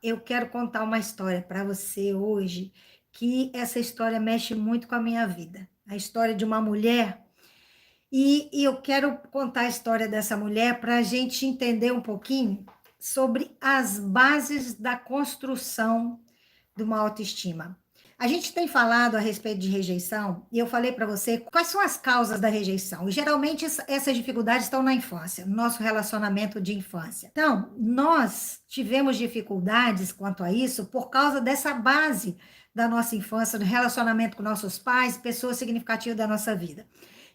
eu quero contar uma história para você hoje, que essa história mexe muito com a minha vida. A história de uma mulher, e eu quero contar a história dessa mulher para a gente entender um pouquinho sobre as bases da construção de uma autoestima. A gente tem falado a respeito de rejeição, e eu falei para você quais são as causas da rejeição. E geralmente essas dificuldades estão na infância, no nosso relacionamento de infância. Então, nós tivemos dificuldades quanto a isso por causa dessa base da nossa infância, do relacionamento com nossos pais, pessoas significativas da nossa vida.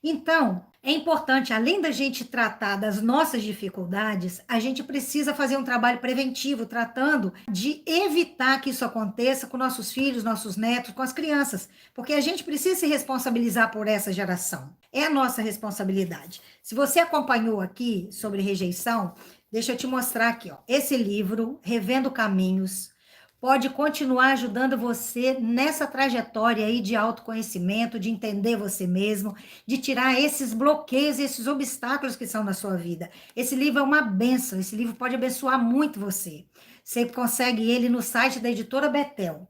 Então, é importante, além da gente tratar das nossas dificuldades, a gente precisa fazer um trabalho preventivo, tratando de evitar que isso aconteça com nossos filhos, nossos netos, com as crianças, porque a gente precisa se responsabilizar por essa geração. É a nossa responsabilidade. Se você acompanhou aqui sobre rejeição, deixa eu te mostrar aqui, ó, esse livro, Revendo Caminhos, pode continuar ajudando você nessa trajetória aí de autoconhecimento, de entender você mesmo, de tirar esses bloqueios, esses obstáculos que são na sua vida. Esse livro é uma bênção, esse livro pode abençoar muito você. Você consegue ele no site da editora Betel,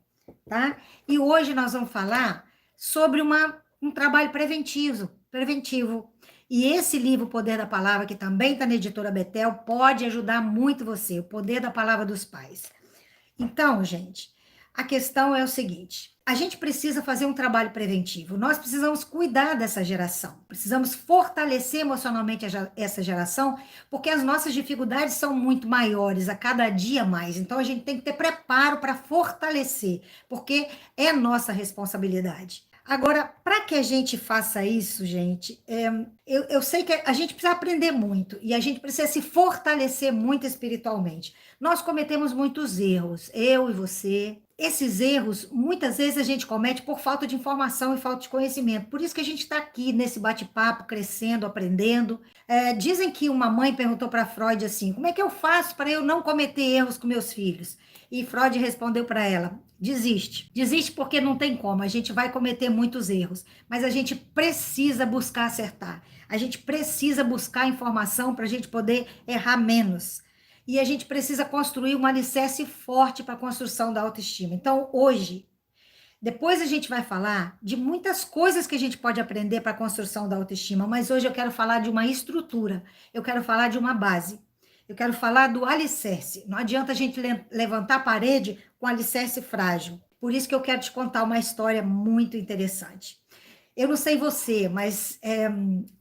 tá? E hoje nós vamos falar sobre um trabalho preventivo. E esse livro, O Poder da Palavra, que também está na editora Betel, pode ajudar muito você, O Poder da Palavra dos Pais. Então, gente, a questão é o seguinte: a gente precisa fazer um trabalho preventivo. Nós precisamos cuidar dessa geração, precisamos fortalecer emocionalmente essa geração, porque as nossas dificuldades são muito maiores a cada dia mais. Então, a gente tem que ter preparo para fortalecer, porque é nossa responsabilidade. Agora, para que a gente faça isso, gente, eu sei que a gente precisa aprender muito e a gente precisa se fortalecer muito espiritualmente. Nós cometemos muitos erros, eu e você. Esses erros, muitas vezes a gente comete por falta de informação e falta de conhecimento. Por isso que a gente está aqui nesse bate-papo, crescendo, aprendendo. Dizem que uma mãe perguntou para Freud assim: como é que eu faço para eu não cometer erros com meus filhos? E Freud respondeu para ela: desiste. Desiste porque não tem como. A gente vai cometer muitos erros, mas a gente precisa buscar acertar. A gente precisa buscar informação para a gente poder errar menos. E a gente precisa construir um alicerce forte para a construção da autoestima. Então, hoje, depois a gente vai falar de muitas coisas que a gente pode aprender para a construção da autoestima, mas hoje eu quero falar de uma estrutura, eu quero falar de uma base, eu quero falar do alicerce. Não adianta a gente levantar a parede com alicerce frágil. Por isso que eu quero te contar uma história muito interessante. Eu não sei você, mas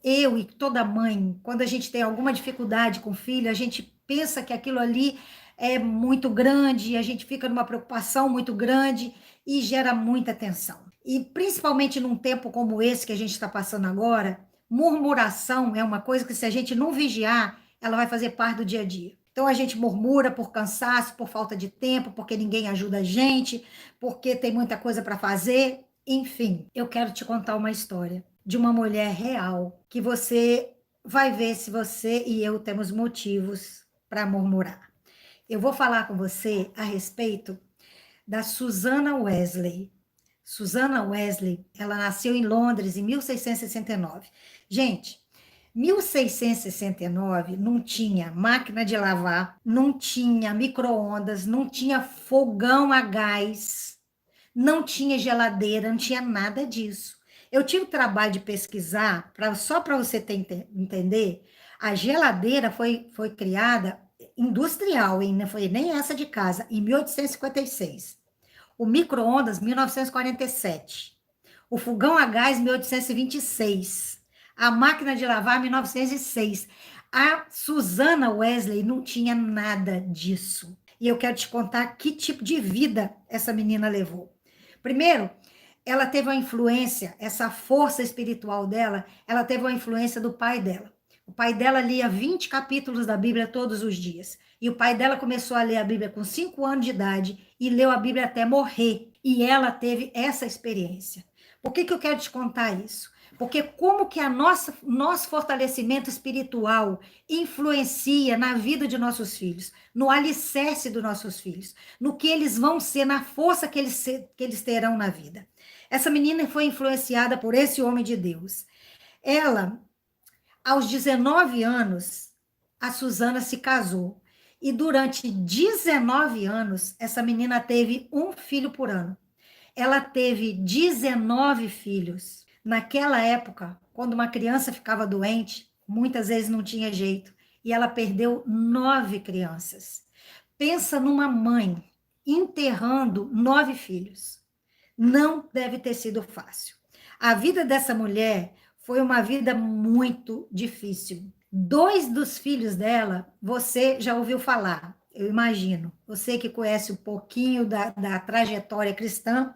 eu e toda mãe, quando a gente tem alguma dificuldade com o filho, a gente pensa que aquilo ali é muito grande, a gente fica numa preocupação muito grande e gera muita tensão. E principalmente num tempo como esse que a gente está passando agora, murmuração é uma coisa que, se a gente não vigiar, ela vai fazer parte do dia a dia. Então a gente murmura por cansaço, por falta de tempo, porque ninguém ajuda a gente, porque tem muita coisa para fazer. Enfim, eu quero te contar uma história de uma mulher real que você vai ver se você e eu temos motivos para murmurar. Eu vou falar com você a respeito da Susanna Wesley. Susanna Wesley, ela nasceu em Londres em 1669. Gente, 1669 não tinha máquina de lavar, não tinha micro-ondas, não tinha fogão a gás, não tinha geladeira, não tinha nada disso. Eu tive o trabalho de pesquisar, só para você entender, a geladeira foi criada industrial, hein? Não foi nem essa de casa, em 1856. O micro-ondas, 1947. O fogão a gás, 1826. A máquina de lavar, 1906. A Susanna Wesley não tinha nada disso. E eu quero te contar que tipo de vida essa menina levou. Primeiro, ela teve uma influência, essa força espiritual dela, ela teve uma influência do pai dela. O pai dela lia 20 capítulos da Bíblia todos os dias. E o pai dela começou a ler a Bíblia com 5 anos de idade e leu a Bíblia até morrer. E ela teve essa experiência. Por que eu quero te contar isso? Porque como que nosso fortalecimento espiritual influencia na vida de nossos filhos, no alicerce dos nossos filhos, no que eles vão ser, na força que eles terão na vida. Essa menina foi influenciada por esse homem de Deus. Ela, aos 19 anos, a Susana se casou. E durante 19 anos, essa menina teve um filho por ano. Ela teve 19 filhos. Naquela época, quando uma criança ficava doente, muitas vezes não tinha jeito, e ela perdeu 9 crianças. Pensa numa mãe enterrando 9 filhos. Não deve ter sido fácil. A vida dessa mulher foi uma vida muito difícil. 2 dos filhos dela, você já ouviu falar, eu imagino. Você que conhece um pouquinho da trajetória cristã,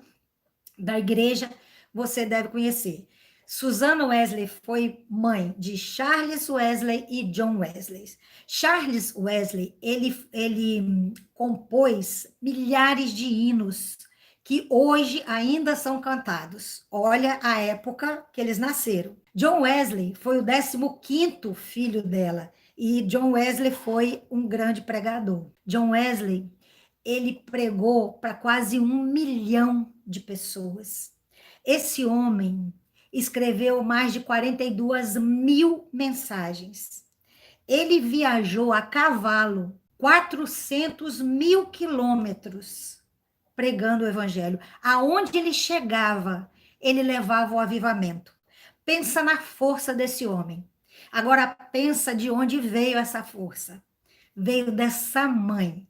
da igreja, você deve conhecer. Susana Wesley foi mãe de Charles Wesley e John Wesley. Charles Wesley, ele compôs milhares de hinos que hoje ainda são cantados. Olha a época que eles nasceram. John Wesley foi o 15º filho dela, e John Wesley foi um grande pregador. John Wesley, ele pregou para quase 1 milhão de pessoas. Esse homem escreveu mais de 42 mil mensagens. Ele viajou a cavalo 400 mil quilômetros pregando o evangelho. Aonde ele chegava, ele levava o avivamento. Pensa na força desse homem. Agora pensa de onde veio essa força. Veio dessa mãe,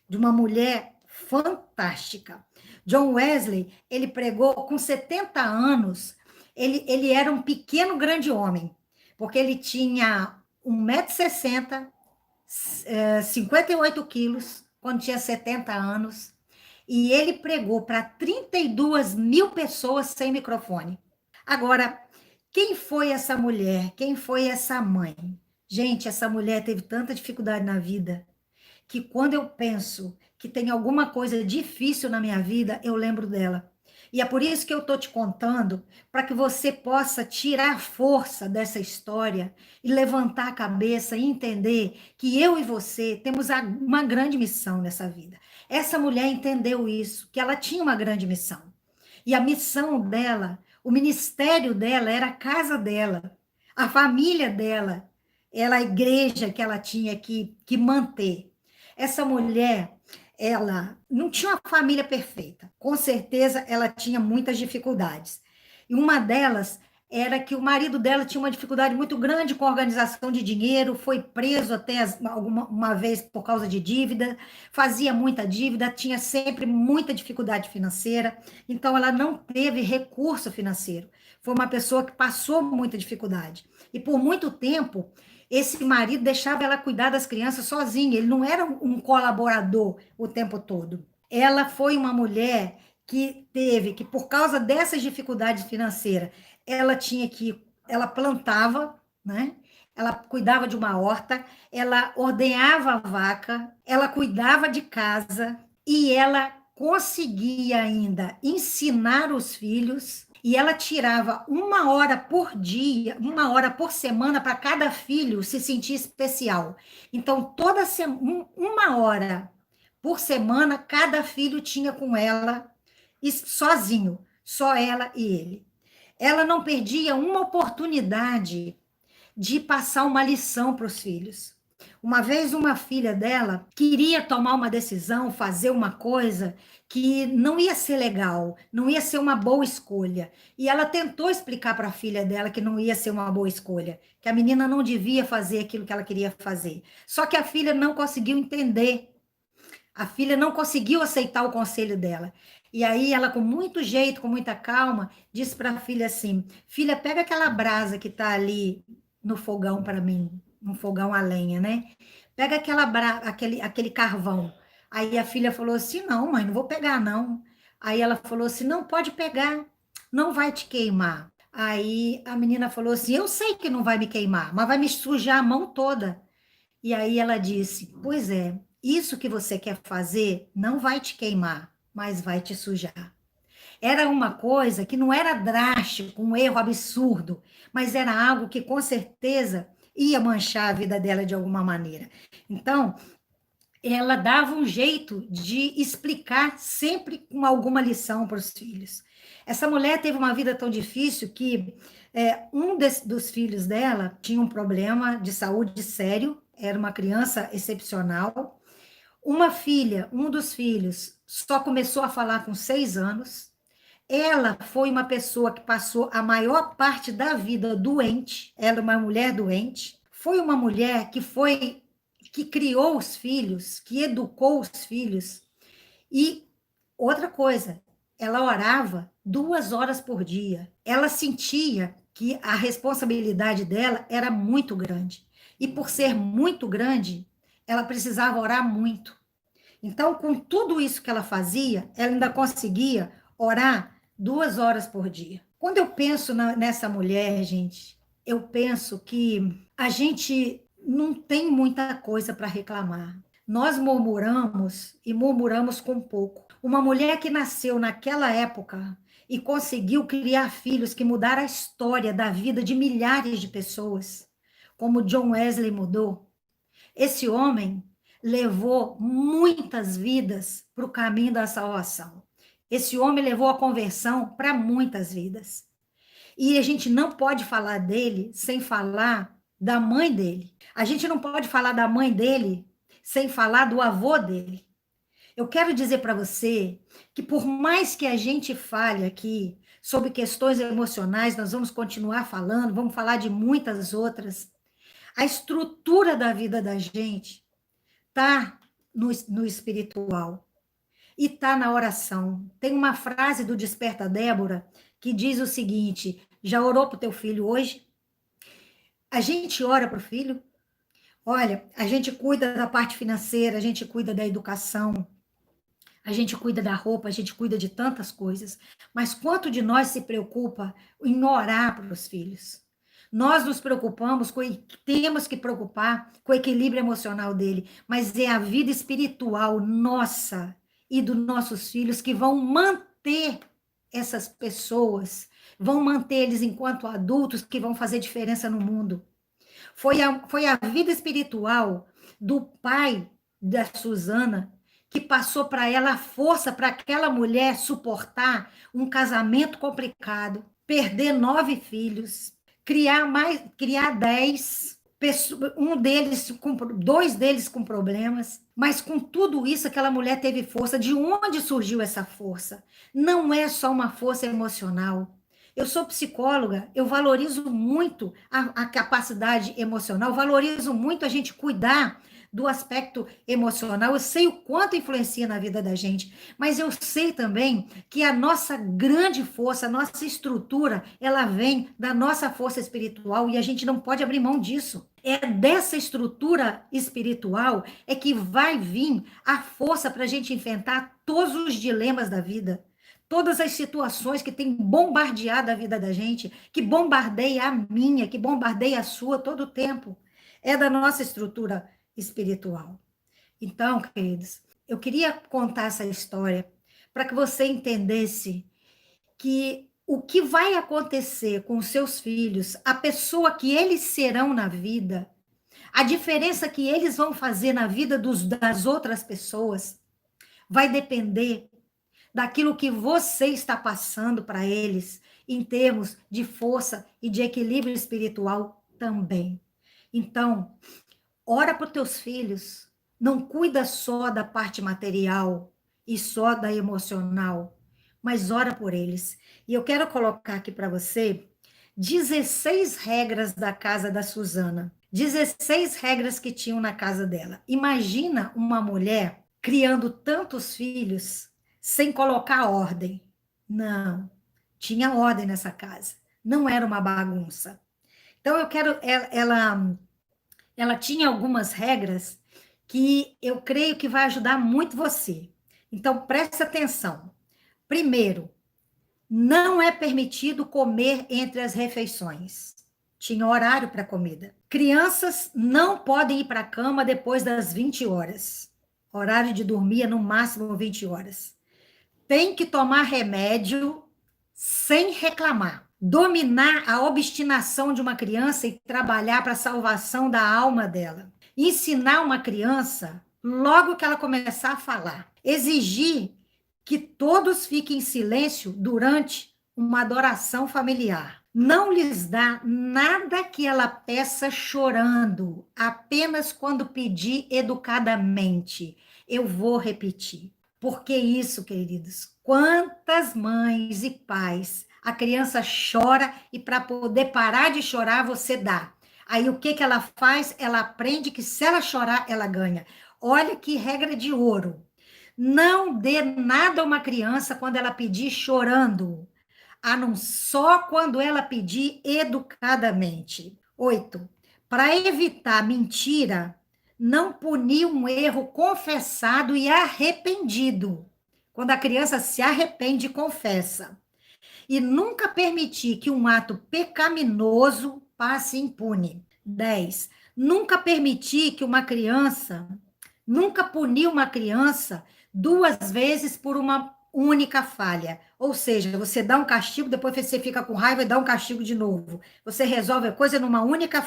de uma mulher fantástica. John Wesley, ele pregou com 70 anos, ele era um pequeno grande homem, porque ele tinha 1,60 m, 58 quilos, quando tinha 70 anos, e ele pregou para 32 mil pessoas sem microfone. Agora, quem foi essa mulher? Quem foi essa mãe? Gente, essa mulher teve tanta dificuldade na vida, que quando eu penso que tem alguma coisa difícil na minha vida, eu lembro dela. E é por isso que eu estou te contando, para que você possa tirar força dessa história e levantar a cabeça e entender que eu e você temos uma grande missão nessa vida. Essa mulher entendeu isso, que ela tinha uma grande missão. E a missão dela, o ministério dela era a casa dela, a família dela, a igreja que ela tinha que manter. Essa mulher, ela não tinha uma família perfeita. Com certeza, ela tinha muitas dificuldades. E uma delas era que o marido dela tinha uma dificuldade muito grande com a organização de dinheiro, foi preso até uma vez por causa de dívida, fazia muita dívida, tinha sempre muita dificuldade financeira, então ela não teve recurso financeiro. Foi uma pessoa que passou muita dificuldade. E por muito tempo, esse marido deixava ela cuidar das crianças sozinha, ele não era um colaborador o tempo todo. Ela foi uma mulher que por causa dessas dificuldades financeiras, ela plantava, né? Ela cuidava de uma horta, ela ordenhava a vaca, ela cuidava de casa e ela conseguia ainda ensinar os filhos, e ela tirava 1 hora por dia, 1 hora por semana para cada filho se sentir especial. Então, 1 hora por semana, cada filho tinha com ela, sozinho, só ela e ele. Ela não perdia uma oportunidade de passar uma lição para os filhos. Uma vez uma filha dela queria tomar uma decisão, fazer uma coisa que não ia ser legal, não ia ser uma boa escolha. E ela tentou explicar para a filha dela que não ia ser uma boa escolha, que a menina não devia fazer aquilo que ela queria fazer. Só que a filha não conseguiu entender. A filha não conseguiu aceitar o conselho dela. E aí ela, com muito jeito, com muita calma, disse para a filha assim: filha, pega aquela brasa que está ali no fogão para mim, um fogão a lenha, né? Pega aquele carvão. Aí a filha falou assim: não, mãe, não vou pegar, não. Aí ela falou assim: não, pode pegar, não vai te queimar. Aí a menina falou assim: eu sei que não vai me queimar, mas vai me sujar a mão toda. E aí ela disse: pois é, isso que você quer fazer não vai te queimar, mas vai te sujar. Era uma coisa que não era drástico, um erro absurdo, mas era algo que com certeza ia manchar a vida dela de alguma maneira. Então, ela dava um jeito de explicar sempre com alguma lição para os filhos. Essa mulher teve uma vida tão difícil que dos filhos dela tinha um problema de saúde sério, era uma criança excepcional, Uma filha, um dos filhos, só começou a falar com 6 anos. Ela foi uma pessoa que passou a maior parte da vida doente. Ela é uma mulher doente. Foi uma mulher que criou os filhos, que educou os filhos. E outra coisa, ela orava 2 horas por dia. Ela sentia que a responsabilidade dela era muito grande. E por ser muito grande, ela precisava orar muito. Então, com tudo isso que ela fazia, ela ainda conseguia orar 2 horas por dia. Quando eu penso nessa mulher, gente, eu penso que a gente não tem muita coisa para reclamar. Nós murmuramos e murmuramos com pouco. Uma mulher que nasceu naquela época e conseguiu criar filhos que mudaram a história da vida de milhares de pessoas, como John Wesley mudou. Esse homem levou muitas vidas para o caminho da salvação. Esse homem levou a conversão para muitas vidas. E a gente não pode falar dele sem falar da mãe dele. A gente não pode falar da mãe dele sem falar do avô dele. Eu quero dizer para você que por mais que a gente fale aqui sobre questões emocionais, nós vamos continuar falando, vamos falar de muitas outras. A estrutura da vida da gente está no espiritual e está na oração. Tem uma frase do Desperta Débora que diz o seguinte: já orou para o teu filho hoje? A gente ora para o filho? Olha, a gente cuida da parte financeira, a gente cuida da educação, a gente cuida da roupa, a gente cuida de tantas coisas. Mas quanto de nós se preocupa em orar para os filhos? Nós nos preocupamos, temos que preocupar com o equilíbrio emocional dele, mas é a vida espiritual nossa e dos nossos filhos que vão manter essas pessoas, vão manter eles enquanto adultos que vão fazer diferença no mundo. Foi a vida espiritual do pai da Susana que passou para ela a força para aquela mulher suportar um casamento complicado, perder 9 filhos, criar 10, dois deles com problemas, mas com tudo isso aquela mulher teve força. De onde surgiu essa força? Não é só uma força emocional. Eu sou psicóloga, eu valorizo muito a capacidade emocional, valorizo muito a gente cuidar do aspecto emocional, eu sei o quanto influencia na vida da gente, mas eu sei também que a nossa grande força, a nossa estrutura, ela vem da nossa força espiritual e a gente não pode abrir mão disso. É dessa estrutura espiritual é que vai vir a força para a gente enfrentar todos os dilemas da vida, todas as situações que têm bombardeado a vida da gente, que bombardeia a minha, que bombardeia a sua todo o tempo. É da nossa estrutura espiritual. Então, queridos, eu queria contar essa história para que você entendesse que o que vai acontecer com os seus filhos, a pessoa que eles serão na vida, a diferença que eles vão fazer na vida das outras pessoas, vai depender daquilo que você está passando para eles, em termos de força e de equilíbrio espiritual também. Então, ora para os teus filhos, não cuida só da parte material e só da emocional, mas ora por eles. E eu quero colocar aqui para você 16 regras da casa da Susana. 16 regras que tinham na casa dela. Imagina uma mulher criando tantos filhos sem colocar ordem. Não, tinha ordem nessa casa. Não era uma bagunça. Então, eu quero... Ela tinha algumas regras que eu creio que vai ajudar muito você. Então, preste atenção. Primeiro, não é permitido comer entre as refeições. Tinha horário para comida. Crianças não podem ir para a cama depois das 20 horas. Horário de dormir é no máximo 20 horas. Tem que tomar remédio sem reclamar. Dominar a obstinação de uma criança e trabalhar para a salvação da alma dela. Ensinar uma criança logo que ela começar a falar. Exigir que todos fiquem em silêncio durante uma adoração familiar. Não lhes dá nada que ela peça chorando, apenas quando pedir educadamente. Eu vou repetir. Porque isso, queridos, quantas mães e pais, a criança chora e para poder parar de chorar, você dá. Aí o que que ela faz? Ela aprende que se ela chorar, ela ganha. Olha que regra de ouro. Não dê nada a uma criança quando ela pedir chorando, a não só quando ela pedir educadamente. 8. Para evitar mentira, não punir um erro confessado e arrependido. Quando a criança se arrepende e confessa. E nunca permitir que um ato pecaminoso passe impune. 10. Nunca permitir que uma criança, nunca punir uma criança 2 vezes por uma única falha. Ou seja, você dá um castigo, depois você fica com raiva e dá um castigo de novo. Você resolve a coisa numa única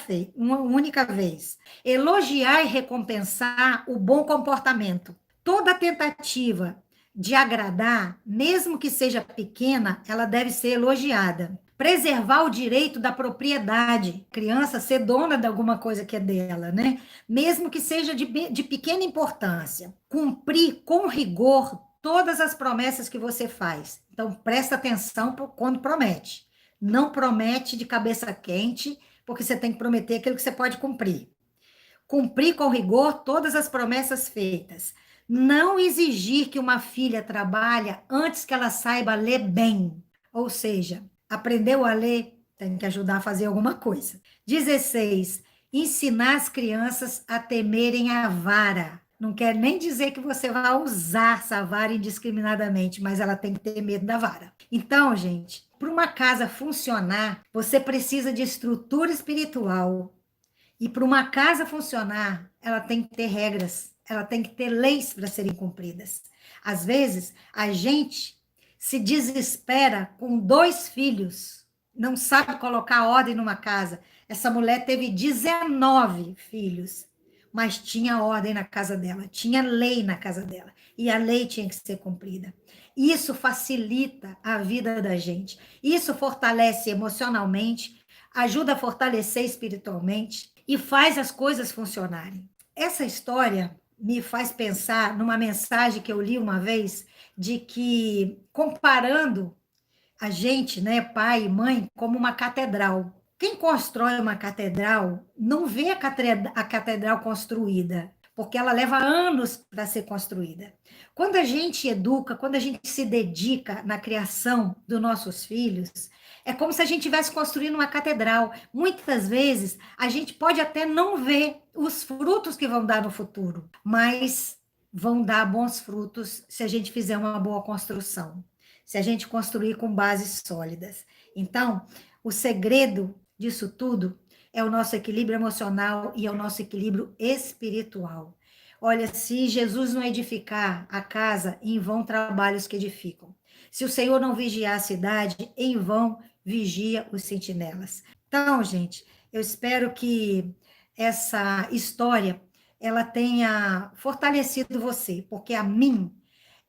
vez. Elogiar e recompensar o bom comportamento. Toda tentativa de agradar, mesmo que seja pequena, ela deve ser elogiada. Preservar o direito da propriedade, criança ser dona de alguma coisa que é dela, né? Mesmo que seja de pequena importância. Cumprir com rigor todas as promessas que você faz. Então, presta atenção quando promete. Não promete de cabeça quente, porque você tem que prometer aquilo que você pode cumprir. Cumprir com rigor todas as promessas feitas. Não exigir que uma filha trabalhe antes que ela saiba ler bem. Ou seja, aprendeu a ler, tem que ajudar a fazer alguma coisa. 16. Ensinar as crianças a temerem a vara. Não quer nem dizer que você vai usar essa vara indiscriminadamente, mas ela tem que ter medo da vara. Então, gente, para uma casa funcionar, você precisa de estrutura espiritual, e para uma casa funcionar, ela tem que ter regras, ela tem que ter leis para serem cumpridas. Às vezes, a gente se desespera com 2 filhos, não sabe colocar ordem numa casa. Essa mulher teve 19 filhos, mas tinha ordem na casa dela, tinha lei na casa dela, e a lei tinha que ser cumprida. Isso facilita a vida da gente, isso fortalece emocionalmente, ajuda a fortalecer espiritualmente e faz as coisas funcionarem. Essa história me faz pensar numa mensagem que eu li uma vez, de que comparando a gente, né, pai e mãe, como uma catedral. Quem constrói uma catedral não vê a catedral construída, porque ela leva anos para ser construída. Quando a gente educa, quando a gente se dedica na criação dos nossos filhos, é como se a gente estivesse construindo uma catedral. Muitas vezes, a gente pode até não ver os frutos que vão dar no futuro, mas vão dar bons frutos se a gente fizer uma boa construção, se a gente construir com bases sólidas. Então, o segredo disso tudo é o nosso equilíbrio emocional e é o nosso equilíbrio espiritual. Olha, se Jesus não edificar a casa, em vão trabalhos que edificam. Se o Senhor não vigiar a cidade, em vão vigia os sentinelas. Então, gente, eu espero que essa história ela tenha fortalecido você, porque a mim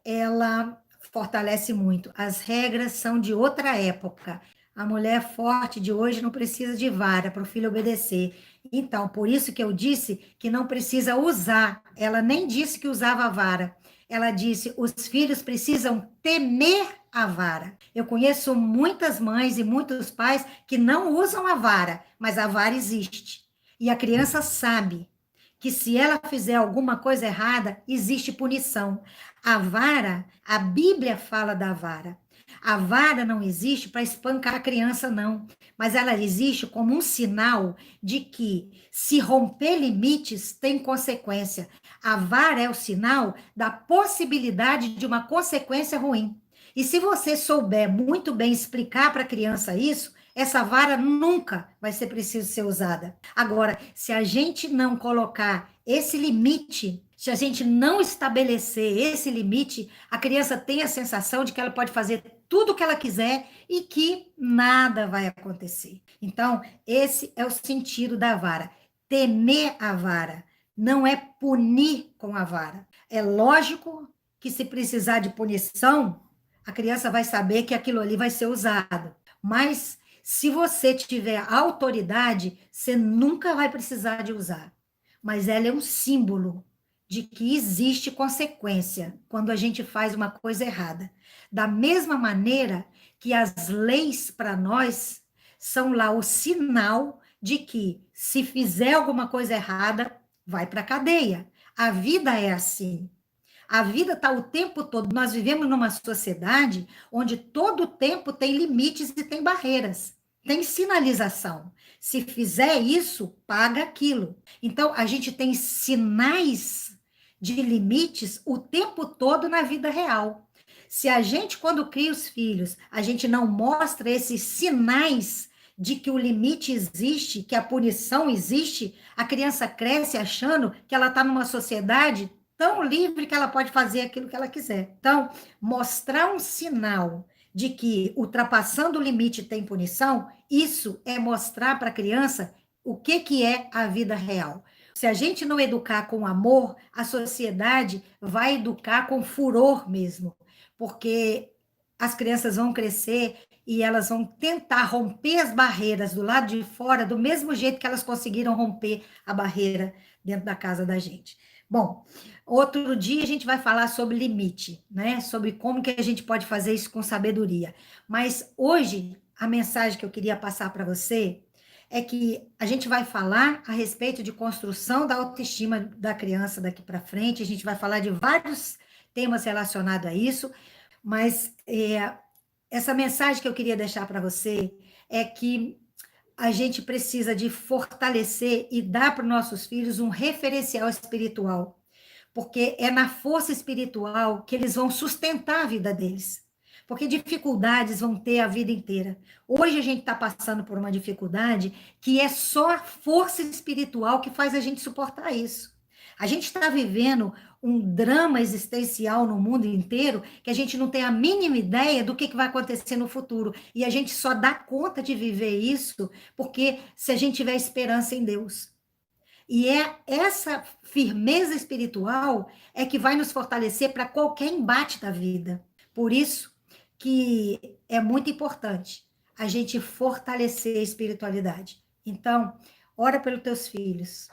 ela fortalece muito. As regras são de outra época. A mulher forte de hoje não precisa de vara para o filho obedecer. Então, por isso que eu disse que não precisa usar. Ela nem disse que usava a vara. Ela disse: os filhos precisam temer a vara. Eu conheço muitas mães e muitos pais que não usam a vara, mas a vara existe. E a criança sabe que se ela fizer alguma coisa errada, existe punição. A vara, a Bíblia fala da vara. A vara não existe para espancar a criança, não, mas ela existe como um sinal de que, se romper limites, tem consequência. A vara é o sinal da possibilidade de uma consequência ruim. E se você souber muito bem explicar para a criança isso, essa vara nunca vai ser preciso ser usada. Agora, se a gente não colocar esse limite, se a gente não estabelecer esse limite, a criança tem a sensação de que ela pode fazer tudo o que ela quiser e que nada vai acontecer. Então, esse é o sentido da vara. Temer a vara não é punir com a vara. É lógico que, se precisar de punição, a criança vai saber que aquilo ali vai ser usado. Mas se você tiver autoridade, você nunca vai precisar de usar. Mas ela é um símbolo de que existe consequência quando a gente faz uma coisa errada. Da mesma maneira que as leis para nós são lá o sinal de que se fizer alguma coisa errada, vai para a cadeia. A vida é assim. A vida está o tempo todo. Nós vivemos numa sociedade onde todo o tempo tem limites e tem barreiras, tem sinalização. Se fizer isso, paga aquilo. Então, a gente tem sinais de limites o tempo todo na vida real. Se a gente, quando cria os filhos, a gente não mostra esses sinais de que o limite existe, que a punição existe, a criança cresce achando que ela está numa sociedade tão livre que ela pode fazer aquilo que ela quiser. Então, mostrar um sinal de que ultrapassando o limite tem punição, isso é mostrar para a criança o que é a vida real. Se a gente não educar com amor, a sociedade vai educar com furor mesmo, porque as crianças vão crescer e elas vão tentar romper as barreiras do lado de fora, do mesmo jeito que elas conseguiram romper a barreira dentro da casa da gente. Bom, outro dia a gente vai falar sobre limite, né? Sobre como que a gente pode fazer isso com sabedoria. Mas hoje, a mensagem que eu queria passar para você é que a gente vai falar a respeito de construção da autoestima da criança daqui para frente, a gente vai falar de vários temas relacionados a isso, mas essa mensagem que eu queria deixar para você é que a gente precisa de fortalecer e dar para os nossos filhos um referencial espiritual, porque é na força espiritual que eles vão sustentar a vida deles, porque dificuldades vão ter a vida inteira. Hoje a gente está passando por uma dificuldade que é só a força espiritual que faz a gente suportar isso. A gente está vivendo um drama existencial no mundo inteiro que a gente não tem a mínima ideia do que vai acontecer no futuro. E a gente só dá conta de viver isso porque se a gente tiver esperança em Deus. E é essa firmeza espiritual é que vai nos fortalecer para qualquer embate da vida. Por isso que é muito importante a gente fortalecer a espiritualidade. Então, ora pelos teus filhos.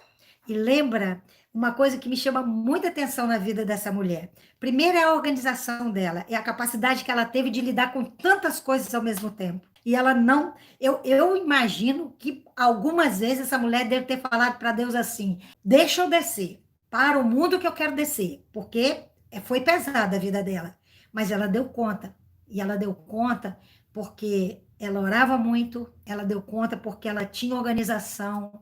E lembra uma coisa que me chama muita atenção na vida dessa mulher. Primeiro é a organização dela, é a capacidade que ela teve de lidar com tantas coisas ao mesmo tempo. E ela não. Eu imagino que algumas vezes essa mulher deve ter falado para Deus assim: deixa eu descer para o mundo que eu quero descer, porque foi pesada a vida dela. Mas ela deu conta. E ela deu conta porque ela orava muito, ela deu conta porque ela tinha organização,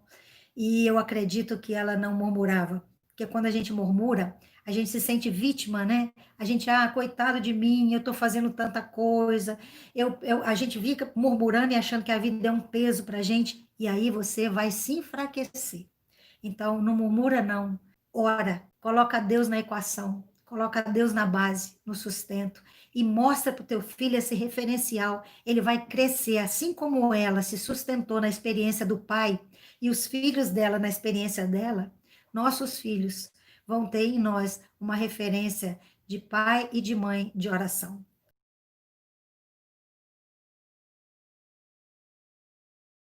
e eu acredito que ela não murmurava, porque quando a gente murmura, a gente se sente vítima, né? A gente, coitado de mim, eu estou fazendo tanta coisa, a gente fica murmurando e achando que a vida é um peso para a gente, e aí você vai se enfraquecer. Então, não murmura não, ora, coloca Deus na equação, coloca Deus na base, no sustento, e mostra para o teu filho esse referencial. Ele vai crescer, assim como ela se sustentou na experiência do pai, e os filhos dela na experiência dela, nossos filhos vão ter em nós uma referência de pai e de mãe de oração.